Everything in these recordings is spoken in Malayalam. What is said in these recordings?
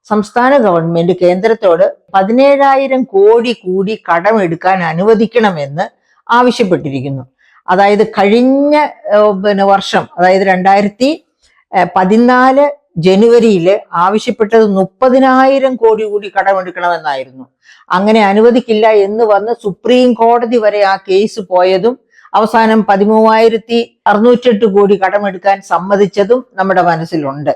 സംസ്ഥാന ഗവൺമെന്റ് കേന്ദ്രത്തോട് 17,000 കോടി കൂടി കടമെടുക്കാൻ അനുവദിക്കണമെന്ന് ആവശ്യപ്പെട്ടിരിക്കുന്നു. അതായത് കഴിഞ്ഞ വർഷം, അതായത് 2014 ജനുവരിയിൽ ആവശ്യപ്പെട്ടത് 30,000 കോടി കൂടി കടമെടുക്കണമെന്നായിരുന്നു. അങ്ങനെ അനുവദിക്കില്ല എന്ന് വന്ന് സുപ്രീം കോടതി വരെ ആ കേസ് പോയതും അവസാനം 13,608 കോടി കടമെടുക്കാൻ സമ്മതിച്ചതും നമ്മുടെ മനസ്സിലുണ്ട്.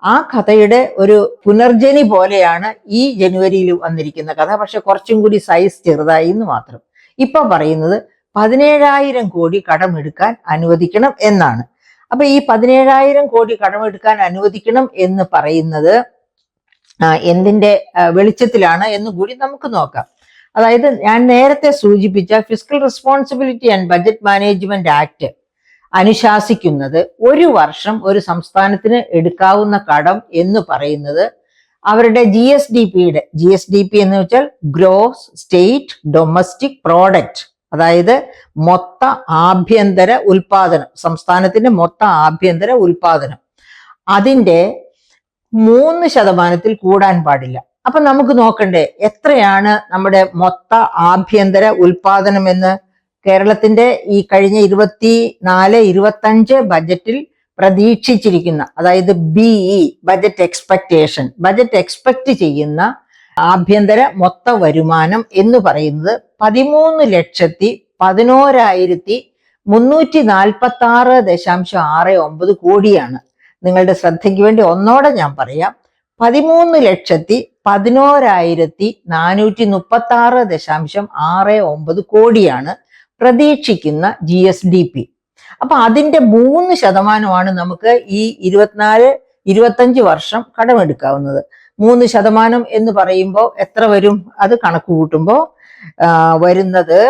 ആ കഥയുടെ ഒരു പുനർജനി പോലെയാണ് ഈ ജനുവരിയിൽ വന്നിരിക്കുന്ന കഥ. പക്ഷെ കുറച്ചും കൂടി സൈസ് ചെറുതായി എന്ന് മാത്രം. ഇപ്പൊ പറയുന്നത് 17,000 കോടി കടമെടുക്കാൻ അനുവദിക്കണം എന്നാണ്. അപ്പൊ ഈ 17,000 കോടി കടമെടുക്കാൻ അനുവദിക്കണം എന്ന് പറയുന്നത് എന്തിന്റെ വെളിച്ചത്തിലാണ് എന്ന് കൂടി നമുക്ക് നോക്കാം. അതായത് ഞാൻ നേരത്തെ സൂചിപ്പിച്ച fiscal responsibility and budget management act അനുശാസിക്കുന്നത് ഒരു വർഷം ഒരു സംസ്ഥാനത്തിന് എടുക്കാവുന്ന കടം എന്ന് പറയുന്നത് അവരുടെ GSDP എന്ന് വെച്ചാൽ ഗ്രോസ് സ്റ്റേറ്റ് ഡൊമസ്റ്റിക് പ്രോഡക്റ്റ്, അതായത് മൊത്ത ആഭ്യന്തര ഉൽപാദനം, സംസ്ഥാനത്തിന്റെ മൊത്ത ആഭ്യന്തര ഉൽപാദനം, അതിന്റെ 3% കൂടാൻ പാടില്ല. അപ്പൊ നമുക്ക് നോക്കണ്ടേ എത്രയാണ് നമ്മുടെ മൊത്ത ആഭ്യന്തര ഉൽപാദനം എന്ന്? കേരളത്തിന്റെ ഈ കഴിഞ്ഞ 24-25 ബജറ്റിൽ പ്രതീക്ഷിച്ചിരിക്കുന്ന, അതായത് BE ബജറ്റ് എക്സ്പെക്ട് ചെയ്യുന്ന ആഭ്യന്തര മൊത്ത വരുമാനം എന്ന് പറയുന്നത് 13,11,346.69 കോടിയാണ്. നിങ്ങളുടെ ശ്രദ്ധയ്ക്ക് വേണ്ടി ഒന്നോടെ ഞാൻ പറയാം. 13,11,436.69 കോടിയാണ് പ്രതീക്ഷിക്കുന്ന GSDP. അപ്പൊ അതിന്റെ 3% നമുക്ക് ഈ 24-25 വർഷം കടമെടുക്കാവുന്നത്. 3% എന്ന് പറയുമ്പോൾ എത്ര വരും? അത് കണക്ക് കൂട്ടുമ്പോൾ വരുന്നത്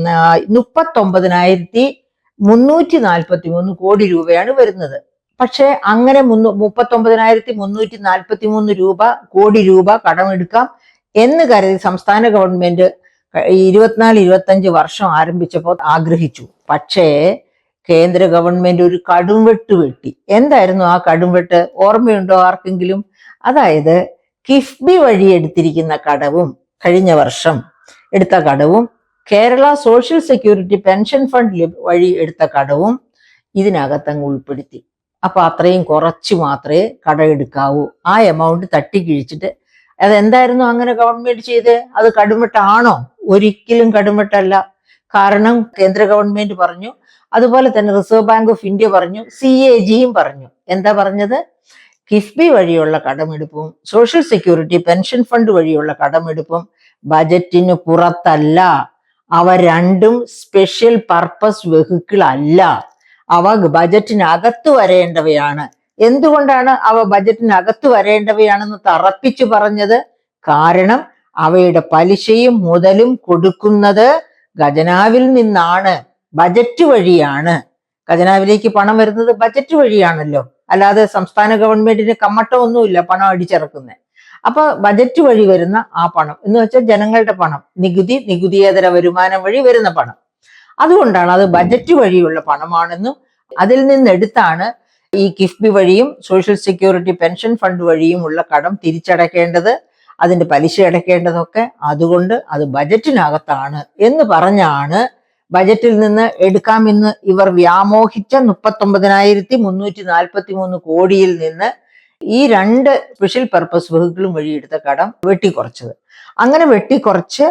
39,343 കോടി രൂപയാണ് വരുന്നത്. പക്ഷെ അങ്ങനെ 39,343 കോടി രൂപ കടമെടുക്കാം എന്ന് കരുതി സംസ്ഥാന ഗവൺമെന്റ് 24-25 വർഷം ആരംഭിച്ചപ്പോൾ ആഗ്രഹിച്ചു. പക്ഷേ കേന്ദ്ര ഗവൺമെന്റ് ഒരു കടുംവെട്ട് വെട്ടി. എന്തായിരുന്നു ആ കടുംവെട്ട്? ഓർമ്മയുണ്ടോ ആർക്കെങ്കിലും? അതായത് കിഫ്ബി വഴി എടുത്തിരിക്കുന്ന കടവും, കഴിഞ്ഞ വർഷം എടുത്ത കടവും, Kerala social security pension fund വഴി എടുത്ത കടവും ഇതിനകത്തങ്ങ് ഉൾപ്പെടുത്തി. അപ്പൊ അത്രയും കുറച്ച് മാത്രമേ കടമെടുക്കാവൂ. ആ എമൗണ്ട് തട്ടിക്കിഴിച്ചിട്ട് അതെന്തായിരുന്നു അങ്ങനെ ഗവൺമെന്റ് ചെയ്ത്? അത് കടുംവെട്ടാണോ? ഒരിക്കലും കടുംവെട്ടല്ല. കാരണം കേന്ദ്ര ഗവൺമെന്റ് പറഞ്ഞു, അതുപോലെ തന്നെ റിസർവ് ബാങ്ക് ഓഫ് ഇന്ത്യ പറഞ്ഞു, CAGയും പറഞ്ഞു. എന്താ പറഞ്ഞത്? കിഫ്ബി വഴിയുള്ള കടമെടുപ്പും സോഷ്യൽ സെക്യൂരിറ്റി പെൻഷൻ ഫണ്ട് വഴിയുള്ള കടമെടുപ്പും ബജറ്റിന് പുറത്തല്ല. അവ രണ്ടും സ്പെഷ്യൽ പർപ്പസ് വെഹിക്കിൾ അല്ല. അവ ബജറ്റിനകത്ത് വരേണ്ടവയാണ്. എന്തുകൊണ്ടാണ് അവ ബജറ്റിനകത്ത് വരേണ്ടവയാണെന്ന് തറപ്പിച്ചു പറഞ്ഞത്? കാരണം അവയുടെ പലിശയും മുതലും കൊടുക്കുന്നത് ഖജനാവിൽ നിന്നാണ്, ബജറ്റ് വഴിയാണ്. ഖജനാവിലേക്ക് പണം വരുന്നത് ബജറ്റ് വഴിയാണല്ലോ, അല്ലാതെ സംസ്ഥാന ഗവൺമെന്റിന് കമ്മട്ടമൊന്നുമില്ല പണം അടിച്ചിറക്കുന്നത്. അപ്പൊ ബജറ്റ് വഴി വരുന്ന ആ പണം എന്ന് വെച്ചാൽ ജനങ്ങളുടെ പണം, നികുതിയേതര വരുമാനം വഴി വരുന്ന പണം. അതുകൊണ്ടാണ് അത് ബജറ്റ് വഴിയുള്ള പണമാണെന്നും അതിൽ നിന്നെടുത്താണ് ഈ കിഫ്ബി വഴിയും സോഷ്യൽ സെക്യൂരിറ്റി പെൻഷൻ ഫണ്ട് വഴിയും ഉള്ള കടം തിരിച്ചടക്കേണ്ടത്, അതിന്റെ പലിശ അടയ്ക്കേണ്ടതൊക്കെ. അതുകൊണ്ട് അത് ബജറ്റിനകത്താണ് എന്ന് പറഞ്ഞാണ് ബജറ്റിൽ നിന്ന് എടുക്കാമെന്ന് ഇവർ വ്യാമോഹിച്ച 39,343 കോടിയിൽ നിന്ന് ഈ 2 സ്പെഷ്യൽ പർപ്പസ് വെഹിക്കിളും വഴി എടുത്ത കടം വെട്ടിക്കുറച്ചത്. അങ്ങനെ വെട്ടിക്കുറച്ച്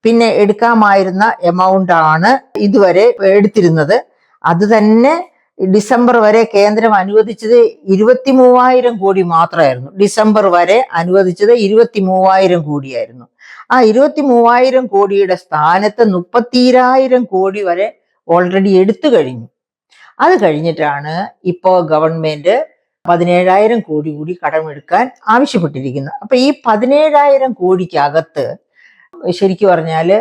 പിന്നെ എടുക്കാമായിരുന്ന എമൗണ്ട് ആണ് ഇതുവരെ എടുത്തിരുന്നത്. അത് തന്നെ ഡിസംബർ വരെ കേന്ദ്രം അനുവദിച്ചത് 23,000 കോടി മാത്രമായിരുന്നു. ഡിസംബർ വരെ അനുവദിച്ചത് 23,000 കോടിയായിരുന്നു. ആ 23,000 കോടിയുടെ സ്ഥാനത്ത് 30,000 കോടി വരെ ഓൾറെഡി എടുത്തു കഴിഞ്ഞു. അത് കഴിഞ്ഞിട്ടാണ് ഇപ്പോ ഗവൺമെന്റ് 17,000 കോടി കൂടി കടമെടുക്കാൻ ആവശ്യപ്പെട്ടിരിക്കുന്നത്. അപ്പൊ ഈ 17,000 കോടിക്കകത്ത് ശരിക്കും പറഞ്ഞാല്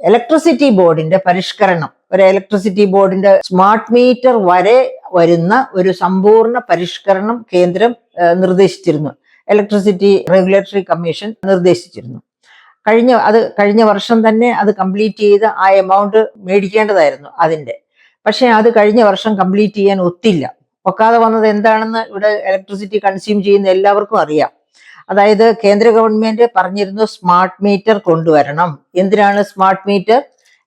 ഇലക്ട്രിസിറ്റി ബോർഡിന്റെ പരിഷ്കരണം, ഒരു ഇലക്ട്രിസിറ്റി ബോർഡിന്റെ സ്മാർട്ട് മീറ്റർ വരെ വരുന്ന ഒരു സമ്പൂർണ്ണ പരിഷ്കരണം കേന്ദ്രം നിർദ്ദേശിച്ചിരുന്നു. ഇലക്ട്രിസിറ്റി റെഗുലേറ്ററി കമ്മീഷൻ നിർദ്ദേശിച്ചിരുന്നു. കഴിഞ്ഞ വർഷം തന്നെ അത് കംപ്ലീറ്റ് ചെയ്ത് ആ എമൗണ്ട് മേടിക്കേണ്ടതായിരുന്നു അതിന്റെ. പക്ഷെ അത് കഴിഞ്ഞ വർഷം കംപ്ലീറ്റ് ചെയ്യാൻ ഒത്തില്ല. ഒക്കാതെ വന്നത് എന്താണെന്ന് ഇവിടെ ഇലക്ട്രിസിറ്റി കൺസ്യൂം ചെയ്യുന്ന എല്ലാവർക്കും അറിയാം. അതായത് കേന്ദ്ര ഗവൺമെന്റ് പറഞ്ഞിരുന്നു സ്മാർട്ട് മീറ്റർ കൊണ്ടുവരണം. എന്തിനാണ് സ്മാർട്ട് മീറ്റർ?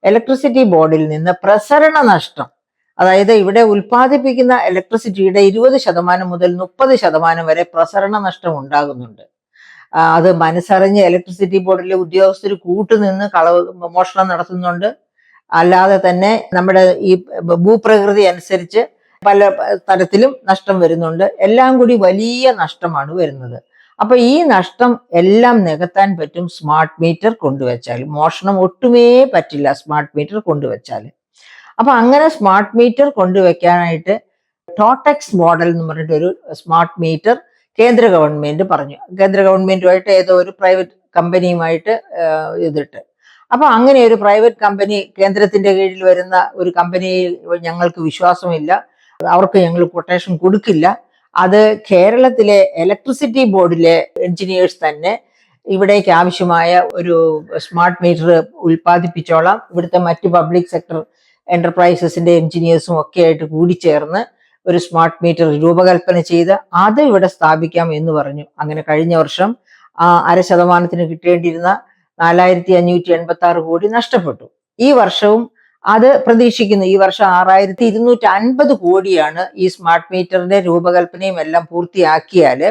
ഇലക്ട്രിസിറ്റി ബോർഡിൽ നിന്ന് പ്രസരണ നഷ്ടം, അതായത് ഇവിടെ ഉൽപ്പാദിപ്പിക്കുന്ന ഇലക്ട്രിസിറ്റിയുടെ 20% മുതൽ 30% വരെ പ്രസരണ നഷ്ടം ഉണ്ടാകുന്നുണ്ട്. അത് മനസ്സറിഞ്ഞ് ഇലക്ട്രിസിറ്റി ബോർഡിലെ ഉദ്യോഗസ്ഥർ കൂട്ടുനിന്ന് മോഷണം നടത്തുന്നുണ്ട്. അല്ലാതെ തന്നെ നമ്മുടെ ഈ ഭൂപ്രകൃതി അനുസരിച്ച് പല തരത്തിലും നഷ്ടം വരുന്നുണ്ട്. എല്ലാം കൂടി വലിയ നഷ്ടമാണ് വരുന്നത്. അപ്പൊ ഈ നഷ്ടം എല്ലാം നികത്താൻ പറ്റും സ്മാർട്ട് മീറ്റർ കൊണ്ടുവച്ചാൽ. മോഷണം ഒട്ടുമേ പറ്റില്ല സ്മാർട്ട് മീറ്റർ കൊണ്ടുവച്ചാൽ. അപ്പൊ അങ്ങനെ സ്മാർട്ട് മീറ്റർ കൊണ്ടുവയ്ക്കാനായിട്ട് ടോട്ടക്സ് മോഡൽ എന്ന് പറഞ്ഞിട്ടൊരു സ്മാർട്ട് മീറ്റർ കേന്ദ്ര ഗവൺമെന്റ് പറഞ്ഞു. കേന്ദ്ര ഗവൺമെന്റുമായിട്ട് ഏതോ ഒരു പ്രൈവറ്റ് കമ്പനിയുമായിട്ട് ഇതിട്ട്, അപ്പൊ അങ്ങനെ ഒരു പ്രൈവറ്റ് കമ്പനി, കേന്ദ്രത്തിന്റെ കീഴിൽ വരുന്ന ഒരു കമ്പനിയിൽ ഞങ്ങൾക്ക് വിശ്വാസമില്ല, അവർക്ക് ഞങ്ങൾ കൊട്ടേഷൻ കൊടുക്കില്ല. അത് കേരളത്തിലെ ഇലക്ട്രിസിറ്റി ബോർഡിലെ എഞ്ചിനീയേഴ്സ് തന്നെ ഇവിടേക്ക് ആവശ്യമായ ഒരു സ്മാർട്ട് മീറ്റർ ഉൽപ്പാദിപ്പിച്ചോളാം, ഇവിടുത്തെ മറ്റ് പബ്ലിക് സെക്ടർ എന്റർപ്രൈസസിന്റെ എഞ്ചിനീയേഴ്സും ഒക്കെ ആയിട്ട് കൂടിച്ചേർന്ന് ഒരു സ്മാർട്ട് മീറ്റർ രൂപകൽപ്പന ചെയ്ത് അത് ഇവിടെ സ്ഥാപിക്കാം എന്ന് പറഞ്ഞു. അങ്ങനെ കഴിഞ്ഞ വർഷം 0.5% കിട്ടേണ്ടിയിരുന്ന 4586 കോടി നഷ്ടപ്പെട്ടു. ഈ വർഷവും അത് പ്രതീക്ഷിക്കുന്നു. ഈ വർഷം 6250 കോടിയാണ് ഈ സ്മാർട്ട് മീറ്ററിന്റെ രൂപകൽപ്പനയും എല്ലാം പൂർത്തിയാക്കിയാൽ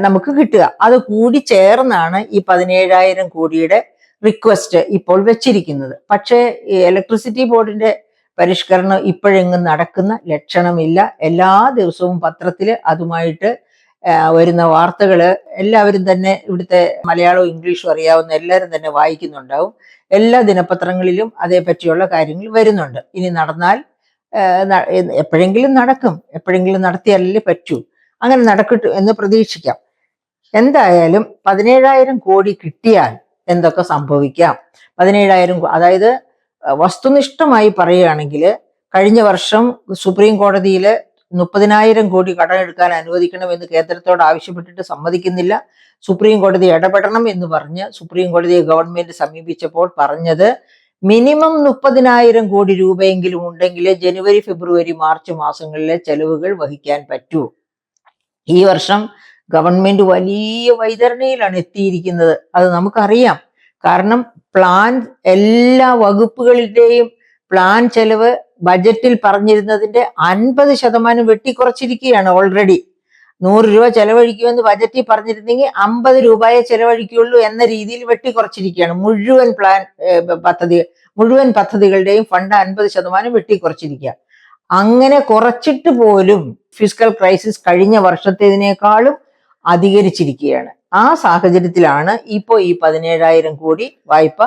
നമുക്ക് കിട്ടുക. അത് കൂടി ചേർന്നാണ് ഈ 17,000 കോടിയുടെ റിക്വസ്റ്റ് ഇപ്പോൾ വെച്ചിരിക്കുന്നത്. പക്ഷേ ഇലക്ട്രിസിറ്റി ബോർഡിന്റെ പരിഷ്കരണം ഇപ്പോഴെങ്ങും നടക്കുന്ന ലക്ഷണമില്ല. എല്ലാ ദിവസവും പത്രത്തിൽ അതുമായിട്ട് വരുന്ന വാർത്തകൾ എല്ലാവരും തന്നെ, ഇവിടുത്തെ മലയാളവും ഇംഗ്ലീഷും അറിയാവുന്ന എല്ലാവരും തന്നെ വായിക്കുന്നുണ്ടാവും. എല്ലാ ദിനപത്രങ്ങളിലും അതേപറ്റിയുള്ള കാര്യങ്ങൾ വരുന്നുണ്ട്. ഇനി നടന്നാൽ എപ്പോഴെങ്കിലും നടക്കും, എപ്പോഴെങ്കിലും നടത്തിയാലല്ലേ പറ്റൂ. അങ്ങനെ നടക്കട്ടെ എന്ന് പ്രതീക്ഷിക്കാം. എന്തായാലും 17,000 കോടി കിട്ടിയാൽ എന്തൊക്കെ സംഭവിക്കാം? 17,000, അതായത് വസ്തുനിഷ്ഠമായി പറയുകയാണെങ്കിൽ കഴിഞ്ഞ വർഷം സുപ്രീം കോടതിയിൽ 30,000 കോടി കടമെടുക്കാൻ അനുവദിക്കണമെന്ന് കേന്ദ്രത്തോട് ആവശ്യപ്പെട്ടിട്ട് സമ്മതിക്കുന്നില്ല. സുപ്രീം കോടതി ഇടപെടണം എന്ന് പറഞ്ഞ് സുപ്രീം കോടതിയെ ഗവൺമെന്റ് സമീപിച്ചപ്പോൾ പറഞ്ഞത് മിനിമം 30,000 കോടി രൂപയെങ്കിലും ഉണ്ടെങ്കിൽ ജനുവരി, ഫെബ്രുവരി, മാർച്ച് മാസങ്ങളിലെ ചെലവുകൾ വഹിക്കാൻ പറ്റൂ. ഈ വർഷം ഗവൺമെന്റ് വലിയ വൈതരണിയിലാണ് എത്തിയിരിക്കുന്നത്. അത് നമുക്കറിയാം. കാരണം പ്ലാൻ, എല്ലാ വകുപ്പുകളുടെയും പ്ലാൻ ചെലവ് ബജറ്റിൽ പറഞ്ഞിരുന്നതിന്റെ 50% വെട്ടിക്കുറച്ചിരിക്കുകയാണ് ഓൾറെഡി. 100 രൂപ ചെലവഴിക്കുമെന്ന് ബജറ്റിൽ പറഞ്ഞിരുന്നെങ്കിൽ 50 രൂപയെ ചെലവഴിക്കുള്ളൂ എന്ന രീതിയിൽ വെട്ടിക്കുറച്ചിരിക്കുകയാണ്. മുഴുവൻ പദ്ധതികളുടെയും ഫണ്ട് 50% വെട്ടിക്കുറച്ചിരിക്കുക. അങ്ങനെ കുറച്ചിട്ട് പോലും ഫിസ്ക്കൽ ക്രൈസിസ് കഴിഞ്ഞ വർഷത്തേതിനേക്കാളും അധികരിച്ചിരിക്കുകയാണ്. ആ സാഹചര്യത്തിലാണ് ഇപ്പോൾ ഈ 17,000 കോടി വായ്പ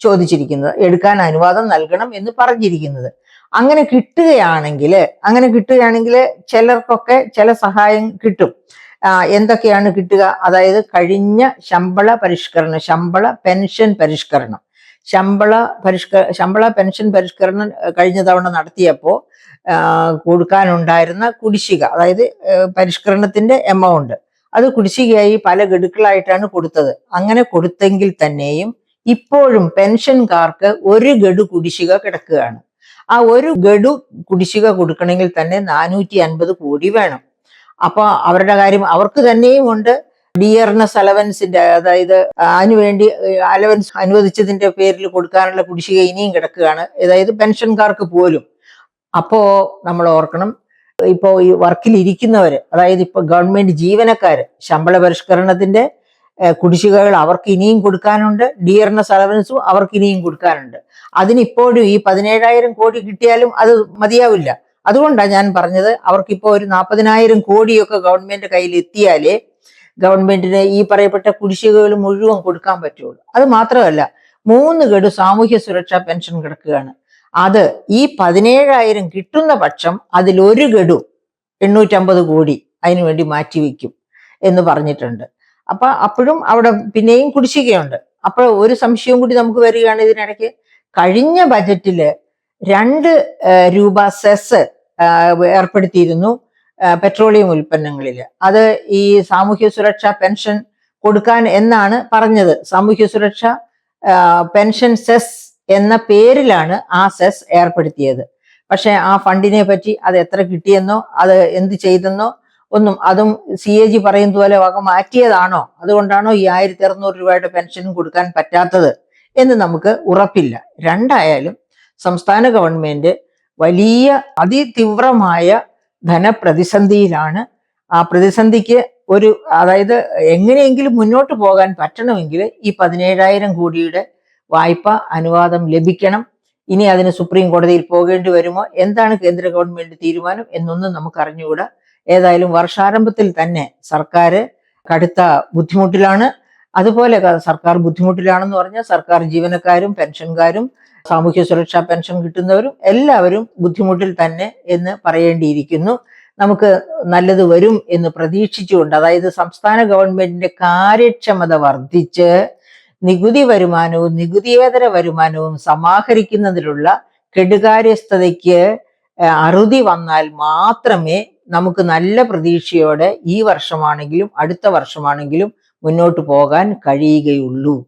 ചോദിച്ചിരിക്കുന്നത്, എടുക്കാൻ അനുവാദം നൽകണം എന്ന് പറഞ്ഞിരിക്കുന്നത്. അങ്ങനെ കിട്ടുകയാണെങ്കിൽ ചിലർക്കൊക്കെ ചില സഹായം കിട്ടും. എന്തൊക്കെയാണ് കിട്ടുക? അതായത് കഴിഞ്ഞ ശമ്പള പെൻഷൻ പരിഷ്കരണം കഴിഞ്ഞ തവണ നടത്തിയപ്പോൾ കൊടുക്കാനുണ്ടായിരുന്ന കുടിശ്ശിക, അതായത് പരിഷ്കരണത്തിന്റെ എമൗണ്ട്, അത് കുടിശ്ശികയായി പല ഗഡുക്കളായിട്ടാണ് കൊടുത്തത്. അങ്ങനെ കൊടുത്തെങ്കിൽ തന്നെയും ഇപ്പോഴും പെൻഷൻകാർക്ക് ഒരു ഗഡു കുടിശ്ശിക കിടക്കുകയാണ്. ആ ഒരു ഗഡു കുടിശ്ശിക കൊടുക്കണമെങ്കിൽ തന്നെ 450 കോടി വേണം. അപ്പൊ അവരുടെ കാര്യം അവർക്ക് തന്നെയും ഉണ്ട്. ഡിയർനെസ് അലവൻസിന്റെ, അതായത് അതിനുവേണ്ടി അലവൻസ് അനുവദിച്ചതിന്റെ പേരിൽ കൊടുക്കാനുള്ള കുടിശ്ശിക ഇനിയും കിടക്കുകയാണ്, അതായത് പെൻഷൻകാർക്ക് പോലും. അപ്പോ നമ്മൾ ഓർക്കണം, ഇപ്പോ ഈ വർക്കിൽ ഇരിക്കുന്നവര്, അതായത് ഇപ്പൊ ഗവൺമെന്റ് ജീവനക്കാര്, ശമ്പള പരിഷ്കരണത്തിന്റെ കുടിശ്ശികകൾ അവർക്ക് ഇനിയും കൊടുക്കാനുണ്ട്, ഡിയർനെസ് അലവൻസും അവർക്ക് ഇനിയും കൊടുക്കാനുണ്ട്. അതിനിപ്പോഴും ഈ 17,000 കോടി കിട്ടിയാലും അത് മതിയാവില്ല. അതുകൊണ്ടാണ് ഞാൻ പറഞ്ഞത്, അവർക്കിപ്പോ ഒരു 40,000 കോടിയൊക്കെ ഗവൺമെന്റ് കയ്യിൽ എത്തിയാലേ ഗവൺമെന്റിന് ഈ പറയപ്പെട്ട കുടിശ്ശികകൾ മുഴുവൻ കൊടുക്കാൻ പറ്റുള്ളൂ. അത് മാത്രമല്ല, 3 ഗഡു സാമൂഹ്യ സുരക്ഷാ പെൻഷൻ കിടക്കുകയാണ്. അത് ഈ 17,000 കിട്ടുന്ന പക്ഷം അതിൽ ഒരു ഗഡു 850 കോടി അതിനുവേണ്ടി മാറ്റിവെക്കും എന്ന് പറഞ്ഞിട്ടുണ്ട്. അപ്പൊ അപ്പോഴും അവിടെ പിന്നെയും കുടിശ്ശികയുണ്ട്. അപ്പോൾ ഒരു സംശയവും കൂടി നമുക്ക് വരികയാണ് ഇതിനിടയ്ക്ക്. കഴിഞ്ഞ ബജറ്റില് 2 രൂപ സെസ് ഏർപ്പെടുത്തിയിരുന്നു പെട്രോളിയം ഉൽപ്പന്നങ്ങളിൽ. അത് ഈ സാമൂഹ്യ സുരക്ഷാ പെൻഷൻ കൊടുക്കാൻ എന്നാണ് പറഞ്ഞത്. സാമൂഹ്യ സുരക്ഷ പെൻഷൻ സെസ് എന്ന പേരിലാണ് ആ സെസ് ഏർപ്പെടുത്തിയത്. പക്ഷെ ആ ഫണ്ടിനെ പറ്റി അത് എത്ര കിട്ടിയെന്നോ അത് എന്ത് ചെയ്തെന്നോ ഒന്നും അതും CAG പറയുന്നത് പോലെ വക മാറ്റിയതാണോ, അതുകൊണ്ടാണോ ഈ 1600 രൂപയുടെ പെൻഷനും കൊടുക്കാൻ പറ്റാത്തത് എന്ന് നമുക്ക് ഉറപ്പില്ല. രണ്ടായാലും സംസ്ഥാന ഗവൺമെന്റ് വലിയ അതിതീവ്രമായ ധനപ്രതിസന്ധിയിലാണ്. ആ പ്രതിസന്ധിക്ക് അതായത് എങ്ങനെയെങ്കിലും മുന്നോട്ട് പോകാൻ പറ്റണമെങ്കിൽ ഈ 17,000 കോടിയുടെ വായ്പ അനുവാദം ലഭിക്കണം. ഇനി അതിന് സുപ്രീം കോടതിയിൽ പോകേണ്ടി വരുമോ, എന്താണ് കേന്ദ്ര ഗവൺമെന്റ് തീരുമാനം എന്നൊന്നും നമുക്ക് അറിഞ്ഞുകൂടാ. ഏതായാലും വർഷാരംഭത്തിൽ തന്നെ സർക്കാർ കടുത്ത ബുദ്ധിമുട്ടിലാണ്. അതുപോലെ സർക്കാർ ബുദ്ധിമുട്ടിലാണെന്ന് പറഞ്ഞാൽ സർക്കാർ ജീവനക്കാരും പെൻഷൻകാരും സാമൂഹ്യ സുരക്ഷാ പെൻഷൻ കിട്ടുന്നവരും എല്ലാവരും ബുദ്ധിമുട്ടിൽ തന്നെ എന്ന് പറയേണ്ടിയിരിക്കുന്നു. നമുക്ക് നല്ലത് വരും എന്ന് പ്രതീക്ഷിച്ചുകൊണ്ട്, അതായത് സംസ്ഥാന ഗവൺമെന്റിന്റെ കാര്യക്ഷമത വർദ്ധിച്ച് നികുതി വരുമാനവും നികുതിയേതര വരുമാനവും സമാഹരിക്കുന്നതിലുള്ള കെടുകാര്യസ്ഥതയ്ക്ക് അറുതി വന്നാൽ മാത്രമേ നമുക്ക് നല്ല പ്രതീക്ഷയോടെ ഈ വർഷമാണെങ്കിലും അടുത്ത വർഷമാണെങ്കിലും മുന്നോട്ട് പോകാൻ കഴിയുകയുള്ളൂ.